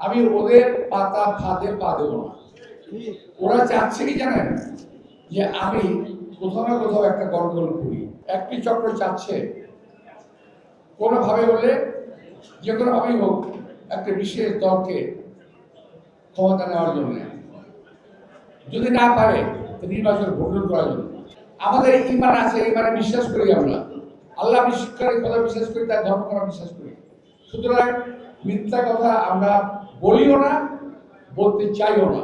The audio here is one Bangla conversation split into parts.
আমি ওদের পাতা ফাঁদে পা দেব না। ওরা চাচ্ছে কি জানেন, যে আমি কোথাও না কোথাও একটা গন্ডগোল করি। একটি চক্র চাচ্ছে কোনোভাবে হলে, যে কোনোভাবেই হোক, একটা বিশেষ দলকে ক্ষমতা নেওয়ার জন্য, যদি না পারে নির্বাচন ভোটন করার জন্য। আমাদের ইমান আছে, ইমানে বিশ্বাস করি আমরা, আল্লাহ বিশ্বাস করি, কথা বিশ্বাস করি, তার ধর্ম আমরা বিশ্বাস করি। সুতরাং মিথ্যা কথা আমরা বলিও না, বলতে চাইও না।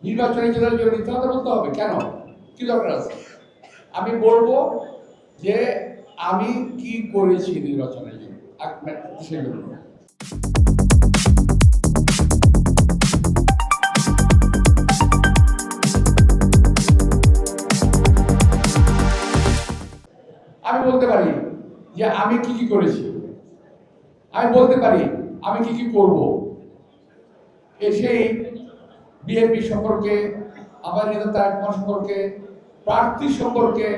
নির্বাচনের জন্য মিথ্যা কথা বলতে হবে কেন, কি দরকার আছে? আমি বলবো যে আমি কি করেছি নির্বাচনের জন্য, দেশের জন্য। আমি বলতে পারি যে আমি কি কি করেছি, আমি বলতে পারি আমি কি কি করব। সেই বিএনপি সম্পর্কে, আমার নেতা তারেক রহমান সম্পর্কে, প্রার্থী সম্পর্কে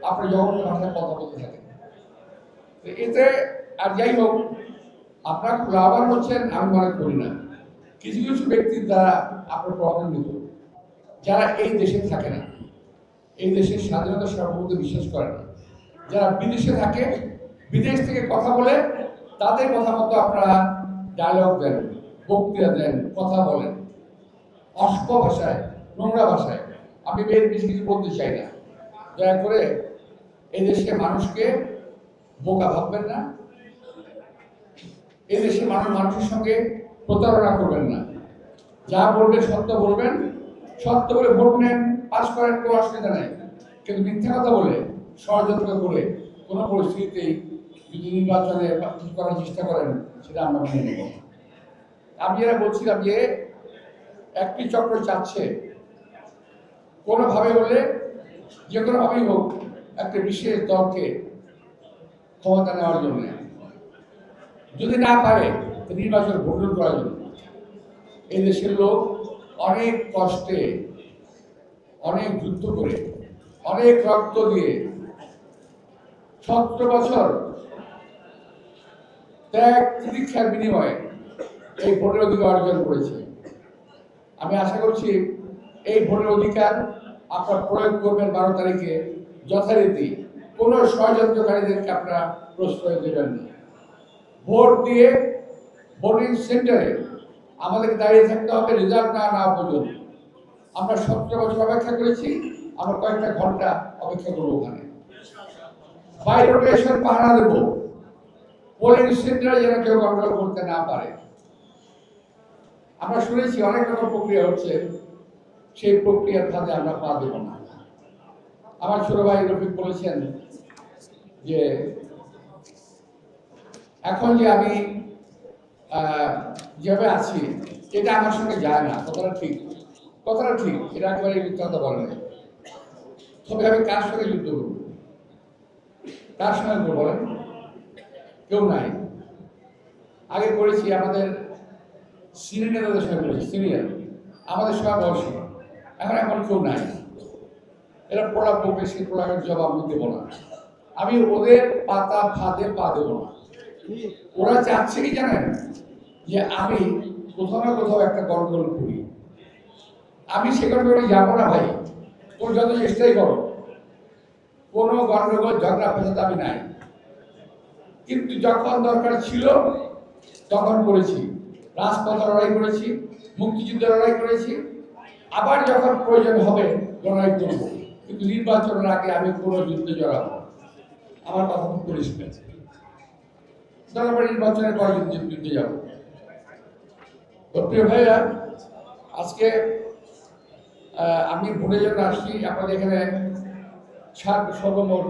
আপনি জঘন্য ভাষায় কথা বলতে থাকেন। এতে আর যাই হোক, আপনারা লাভবান হচ্ছেন আমি মনে করি না। কিছু কিছু ব্যক্তির দ্বারা আপনার প্রভাবিত, যারা এই দেশে থাকে না, এই দেশের স্বাধীনতা সার্বভৌমত্বে বিশ্বাস করে না, যারা বিদেশে থাকে, বিদেশ থেকে কথা বলে, তাদের কথা মতো আপনারা ডায়লগ দেন, বক্তৃতা দেন, কথা বলেন অসভ্য ভাষায়, নোংরা ভাষায়। আমি বেশ বেশি কিছু বলতে চাই না। দয়া করে এই দেশের মানুষকে বোকা ভাববেন না, এই দেশের মানুষের সঙ্গে প্রতারণা করবেন না। যা বলবেন সত্য বলবেন, সত্য বলে ভোট নেন, পাস করেন, কোনো অসুবিধা নেই। কিন্তু মিথ্যা কথা বলে, ষড়যন্ত্র করে কোনো পরিস্থিতিতেই যদি নির্বাচনে কিছু করার চেষ্টা করেন, সেটা আমরা মেনে নেব। আমি যেটা বলছিলাম যে একটি চক্র চাচ্ছে কোনোভাবে হলে, যে কোনোভাবেই হোক, একটা বিশেষ দলকে ক্ষমতা নেওয়ার জন্য, যদি না পারে নির্বাচন ভোটন করার জন্য। এই দেশের লোক অনেক কষ্টে, অনেক যুদ্ধ করে, অনেক রক্ত দিয়ে 17 বছর ত্যাগ তিতিক্ষার বিনিময়ে এই ভোটের অধিকার অর্জন করেছে। আমি আশা করছি এই ভোটের অধিকার আপনারা প্রয়োগ করবেন 12 তারিখে যথারীতি। কোন ষড়যন্ত্রকারীদেরকে আপনারা প্রশ্রয় দেবেন না। ভোট দিয়ে ভোটিং সেন্টারে আমাদেরকে দাঁড়িয়ে থাকতে হবে রেজাল্ট না না পর্যন্ত। আমরা 17 বছর অপেক্ষা করেছি, আমরা কয়েকটা ঘন্টা অপেক্ষা করবো ওখানে। বাই রোটেশন পাহারা দেব, পোলিং সেন্টারে যেন কেউ গন্ডগোল করতে না পারে। আমরা শুনেছি অনেক রকম প্রক্রিয়া হচ্ছে, সেই প্রক্রিয়ার ফাঁদে আমরা পা দেব না। আমার ছোট ভাই রফিক বলেছেন যে এখন যে আমি যেভাবে আছি, এটা আমার সঙ্গে যায় না। কথাটা ঠিক, কথাটা ঠিক, এটা একেবারে মিথ্যা কথা বলে না। তবে আমি কার সঙ্গে যুদ্ধ করব, কার সঙ্গে বলেন? কেউ নাই। আগে করেছি আমাদের সিনিয়র নেতাদের সঙ্গে করেছি, সিনিয়র আমাদের সঙ্গে বয়সী। এখন কেউ নাই। এরা প্রলাপ বলবে, সেই প্রলাপের জবাব আমি দেবো না। আমি ওদের পাতা ফাঁদে পা দেবো না। ওরা চাচ্ছে কি জানেন, যে আমি কোথাও না কোথাও একটা গন্ডগোল করি। আমি সে গন্ডগোলে যাবো না ভাই। তোর যত চেষ্টাই করো, কোনো গন্ডগোল ঝগড়া ফেসাতে আমি নাই। কিন্তু যখন দরকার ছিল তখন করেছি, রাজপথে লড়াই করেছি, মুক্তিযুদ্ধে লড়াই করেছি, আবার যখন প্রয়োজন হবে লড়াই করব। কিন্তু নির্বাচনের আগে আমি কোনো যুদ্ধে জড়াবো। আমার কথা খুব পরিষ্কার। তারপরে নির্বাচনের পর যুদ্ধে যাব। তো প্রিয় ভাইরা, আজকে আমি ভোটের জন্য আসছি। আমাদের এখানে সর্বমোট